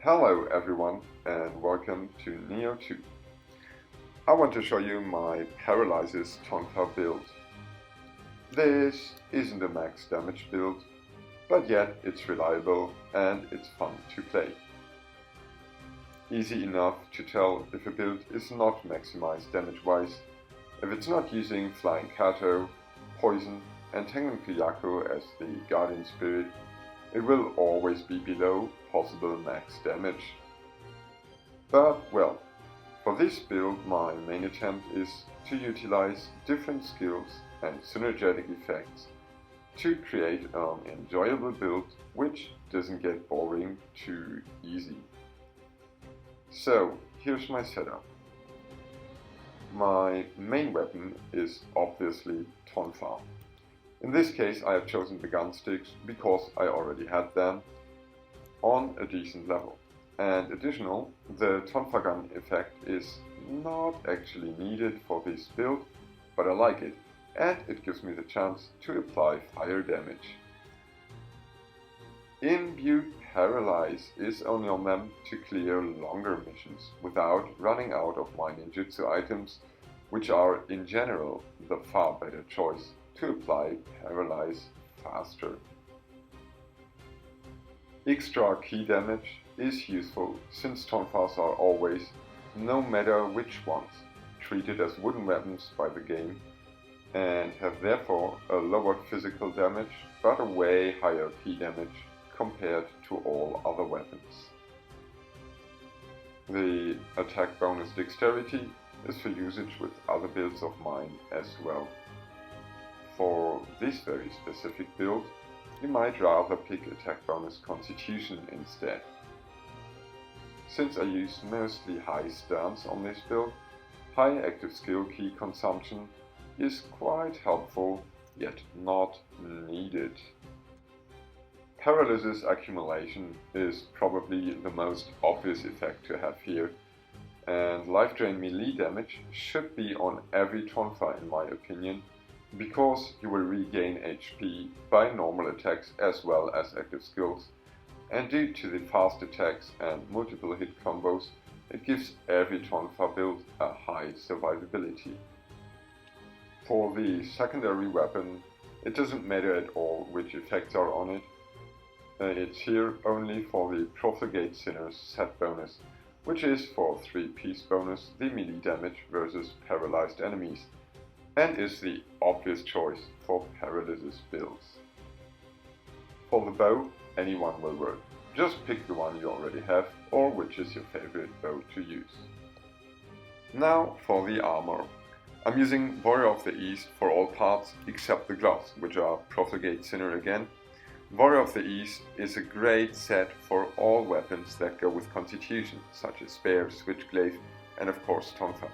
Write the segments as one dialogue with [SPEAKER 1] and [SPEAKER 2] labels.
[SPEAKER 1] Hello everyone and welcome to Nioh2. I want to show you my Paralysis Tonfa build. This isn't a max damage build, but yet it's reliable and it's fun to play. Easy enough to tell if a build is not maximized damage-wise, if it's not using Flying Kato, Poison and Tengen Kyaku as the Guardian Spirit, it will always be below possible max damage. But well, for this build my main attempt is to utilize different skills and synergetic effects to create an enjoyable build which doesn't get boring too easy. So here's my setup. My main weapon is obviously Tonfa. In this case I have chosen the gun sticks because I already had them on a decent level. And additional, the Tonfa gun effect is not actually needed for this build, but I like it, and it gives me the chance to apply fire damage. Imbued Paralyze is only on them to clear longer missions without running out of my ninjutsu items, which are in general the far better choice to apply Paralyze faster. Extra key damage is useful since Tonfas are always, no matter which ones, treated as wooden weapons by the game and have therefore a lower physical damage but a way higher key damage compared to all other weapons. The attack bonus dexterity is for usage with other builds of mine as well. For this very specific build, you might rather pick attack bonus constitution instead. Since I use mostly high stance on this build, high active skill key consumption is quite helpful, yet not needed. Paralysis accumulation is probably the most obvious effect to have here, and life drain melee damage should be on every Tonfa in my opinion, because you will regain HP by normal attacks as well as active skills, and due to the fast attacks and multiple hit combos, it gives every Tonfa build a high survivability. For the secondary weapon, it doesn't matter at all which effects are on it. It's here only for the Profligate Sinners set bonus, which is for 3-piece bonus the melee damage versus paralyzed enemies, and is the obvious choice for Paralysis builds. For the bow, any one will work. Just pick the one you already have or which is your favorite bow to use. Now for the armor. I'm using Warrior of the East for all parts except the gloves, which are Profligate Sinner again. Warrior of the East is a great set for all weapons that go with Constitution, such as Spear, Switchglaive and of course Tonfa.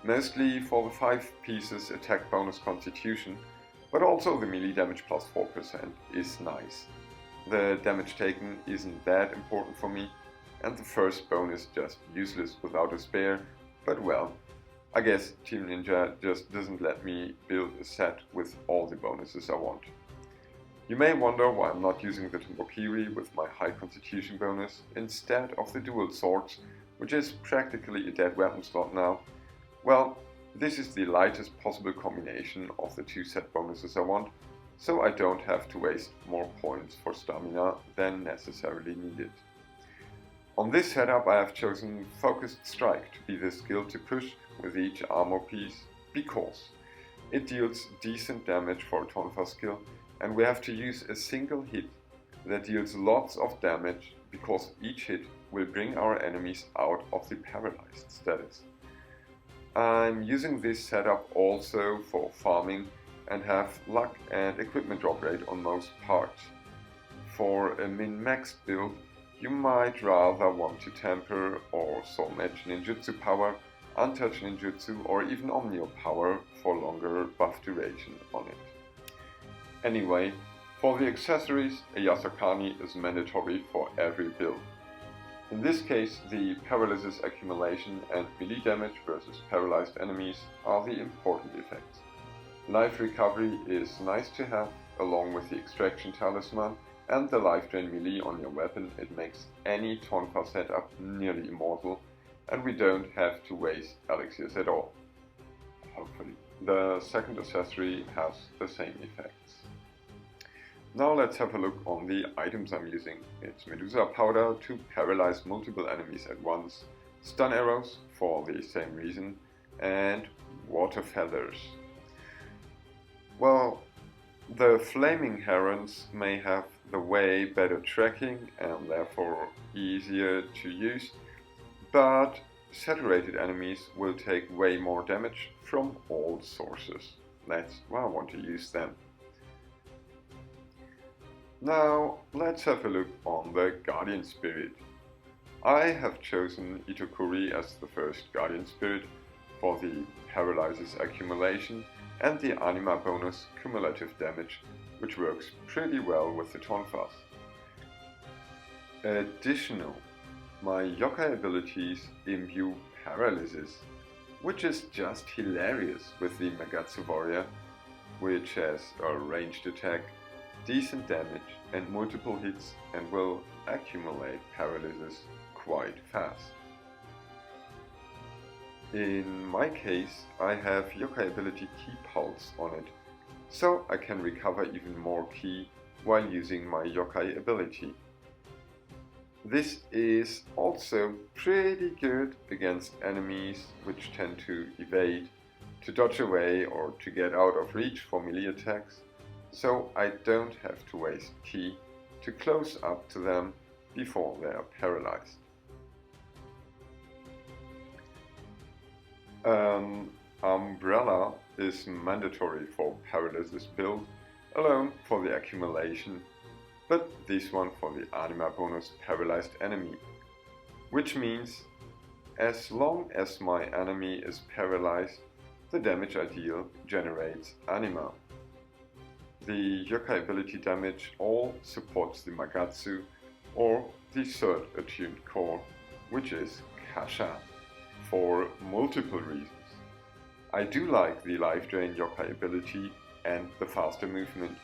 [SPEAKER 1] Mostly for the 5 pieces attack bonus Constitution, but also the melee damage plus 4% is nice. The damage taken isn't that important for me, and the first bonus just useless without a spare, but well, I guess Team Ninja just doesn't let me build a set with all the bonuses I want. You may wonder why I'm not using the Tombokiri with my high Constitution bonus instead of the dual swords, which is practically a dead weapon slot now. Well, this is the lightest possible combination of the 2 set bonuses I want, so I don't have to waste more points for stamina than necessarily needed. On this setup I have chosen Focused Strike to be the skill to push with each armor piece, because it deals decent damage for a Tonfa skill, and we have to use a single hit that deals lots of damage because each hit will bring our enemies out of the paralyzed status. I'm using this setup also for farming and have luck and equipment drop rate on most parts. For a min-maxed build, you might rather want to temper or soul match ninjutsu power, untouched ninjutsu or even omnio power for longer buff duration on it. Anyway, for the accessories, a Yasakani is mandatory for every build. In this case, the Paralysis accumulation and melee damage versus paralyzed enemies are the important effects. Life recovery is nice to have along with the extraction talisman, and the life drain melee on your weapon, it makes any Tonfa setup nearly immortal, and we don't have to waste elixirs at all. Hopefully. The second accessory has the same effects. Now let's have a look on the items I'm using. It's Medusa powder to paralyze multiple enemies at once, stun arrows for the same reason, and water feathers. Well, the flaming herons may have the way better tracking and therefore easier to use, but saturated enemies will take way more damage from all sources. That's why I want to use them. Now let's have a look on the Guardian Spirit. I have chosen Itokuri as the first Guardian Spirit for the Paralysis accumulation and the Anima bonus cumulative damage, which works pretty well with the Tonfas. Additional, my yokai abilities imbue Paralysis, which is just hilarious with the Magatsu Warrior, which has a ranged attack, decent damage and multiple hits and will accumulate Paralysis quite fast. In my case, I have yokai ability Ki Pulse on it, so I can recover even more Ki while using my yokai ability. This is also pretty good against enemies which tend to evade, to dodge away or to get out of reach for melee attacks, so I don't have to waste Ki to close up to them before they are paralyzed. Umbrella is mandatory for Paralysis build, alone for the accumulation, but this one for the Anima bonus paralyzed enemy, which means as long as my enemy is paralyzed, the damage I deal generates Anima. The yokai ability damage all supports the Magatsu or the third attuned core, which is Kasha, for multiple reasons. I do like the life drain yokai ability and the faster movement.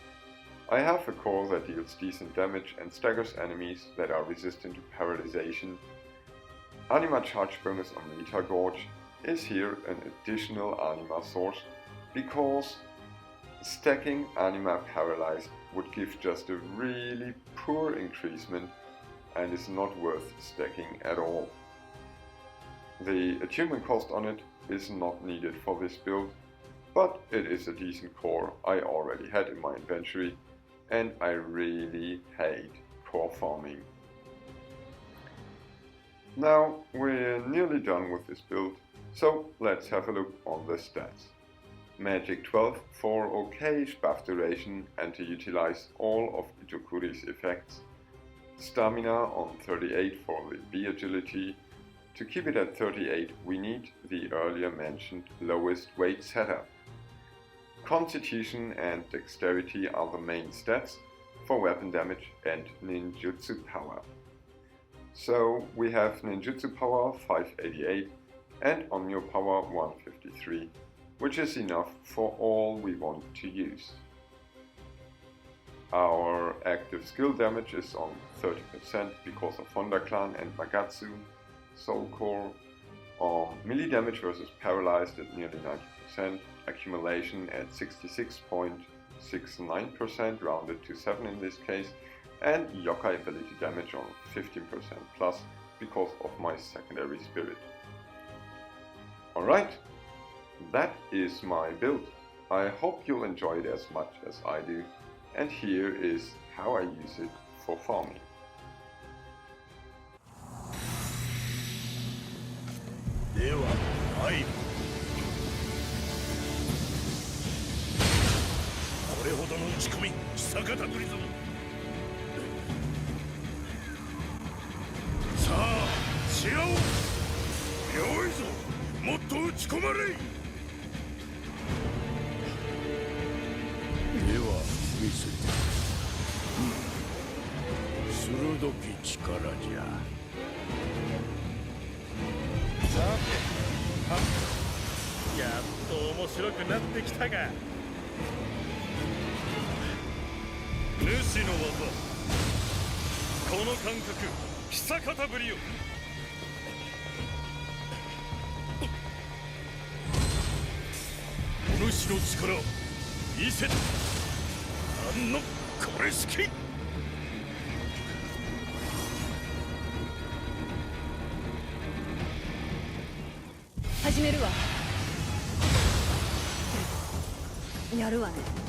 [SPEAKER 1] I have a core that deals decent damage and staggers enemies that are resistant to paralyzation. Anima charge bonus on Rita Gorge is here an additional Anima source because stacking Anima paralyzed would give just a really poor increasement and is not worth stacking at all. The attunement cost on it is not needed for this build, but it is a decent core I already had in my inventory, and I really hate core farming. Now we're nearly done with this build, so let's have a look on the stats. Magic 12 for okayish buff duration and to utilize all of Itokuri's effects. Stamina on 38 for the B agility. To keep it at 38 we need the earlier mentioned lowest weight setup. Constitution and dexterity are the main stats for weapon damage and ninjutsu power. So we have ninjutsu power 588 and onmyo power 153, which is enough for all we want to use. Our active skill damage is on 30% because of Honda Clan and Magatsu, Soul Core. Melee damage versus paralyzed at nearly 90%, accumulation at 66.69%, rounded to 7 in this case, and yokai ability damage on 15% plus because of my secondary spirit. Alright, that is my build. I hope you'll enjoy it as much as I do, and here is how I use it for farming.
[SPEAKER 2] Nushi no waza. この感覚久方ぶりよ。お主の力見せて。なんのこれしき。
[SPEAKER 3] 始めるわ。やるわね。